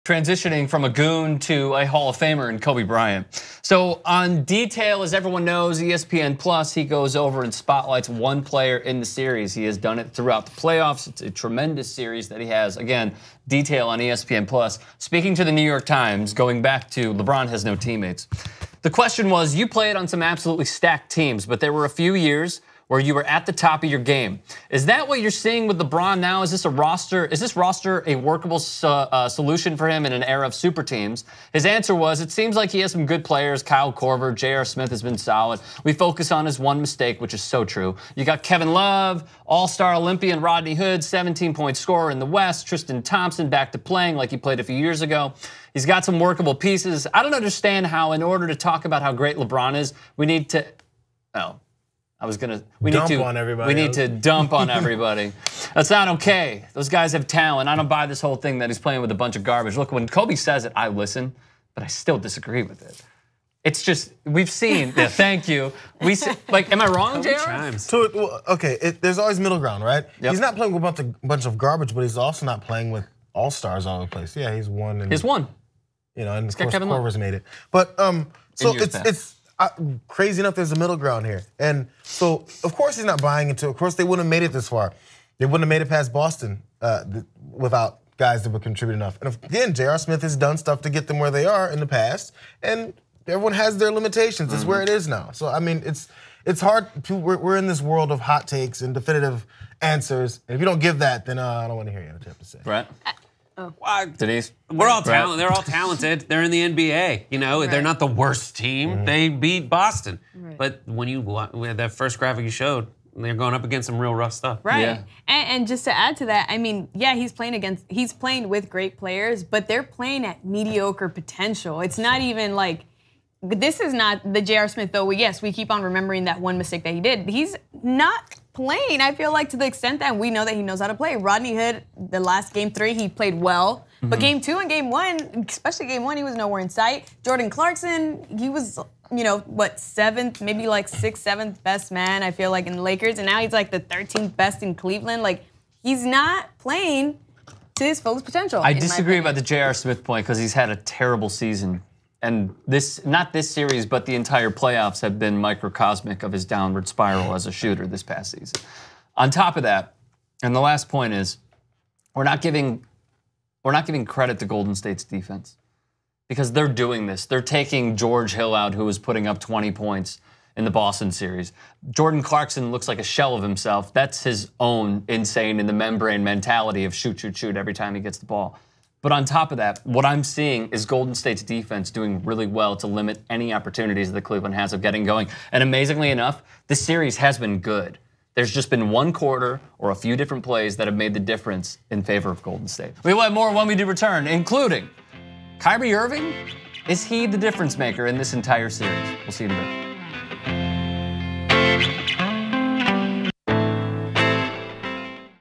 Transitioning from a goon to a Hall of Famer in Kobe Bryant. So on Detail, as everyone knows, ESPN Plus, he goes over and spotlights one player in the series. He has done it throughout the playoffs. It's a tremendous series that he has. Again, Detail on ESPN Plus. Speaking to the New York Times, going back to LeBron has no teammates. The question was, you played on some absolutely stacked teams, but there were a few years where you were at the top of your game. Is that what you're seeing with LeBron now? Is this roster a workable solution for him in an era of super teams? His answer was, it seems like he has some good players. Kyle Korver, Jayar Smith has been solid. We focus on his one mistake, which is so true. You got Kevin Love, All-Star Olympian Rodney Hood, 17-point scorer in the West. Tristan Thompson back to playing like he played a few years ago. He's got some workable pieces. I don't understand how, in order to talk about how great LeBron is, we need to, we need to dump on everybody. That's not okay. Those guys have talent. I don't buy this whole thing that he's playing with a bunch of garbage. Look, when Kobe says it, I listen, but I still disagree with it. It's just, we've seen, yeah, thank you. Like, am I wrong, Jayar? So, okay, there's always middle ground, right? Yep. He's not playing with a bunch of garbage, but he's also not playing with all-stars all over the place. Yeah, he's won. He's won. You know, and of course Korver's made it. But, so it's crazy enough there's a middle ground here. And so, of course he's not buying into it. Of course they wouldn't have made it this far. They wouldn't have made it past Boston without guys that would contribute enough. And again, Jayar Smith has done stuff to get them where they are in the past. And everyone has their limitations. It's where it is now. So, I mean, it's hard. We're in this world of hot takes and definitive answers. And if you don't give that, then I don't want to hear you what you have to say. Right. Denise? We're all talented. They're all talented. They're in the NBA. You know, they're not the worst team. They beat Boston. But when that first graphic you showed, they're going up against some real rough stuff. Right. Yeah. And just to add to that, I mean, yeah, he's playing with great players, but they're playing at mediocre potential. It's not even like, this is not the Jayar Smith, though. Yes, we keep on remembering that one mistake that he did. He's not playing, I feel like, to the extent that we know that he knows how to play. Rodney Hood, the last game 3, he played well. But game 2 and game 1, especially game 1, he was nowhere in sight. Jordan Clarkson, he was, you know, what, 7th, maybe like 6th, 7th best man, I feel like, in the Lakers. And now he's like the 13th best in Cleveland. Like, he's not playing to his fullest potential. I disagree about the Jayar Smith point because he's had a terrible season. And not this series, but the entire playoffs have been microcosmic of his downward spiral as a shooter this past season. On top of that, and the last point is, we're not giving credit to Golden State's defense because they're doing this. They're taking George Hill out, who was putting up 20 points in the Boston series. Jordan Clarkson looks like a shell of himself. That's his own insane in the membrane mentality of shoot, shoot, shoot every time he gets the ball. But on top of that, what I'm seeing is Golden State's defense doing really well to limit any opportunities that Cleveland has of getting going. And amazingly enough, this series has been good. There's just been one quarter or a few different plays that have made the difference in favor of Golden State. We will have more when we do return, including Kyrie Irving. Is he the difference maker in this entire series? We'll see you in a bit.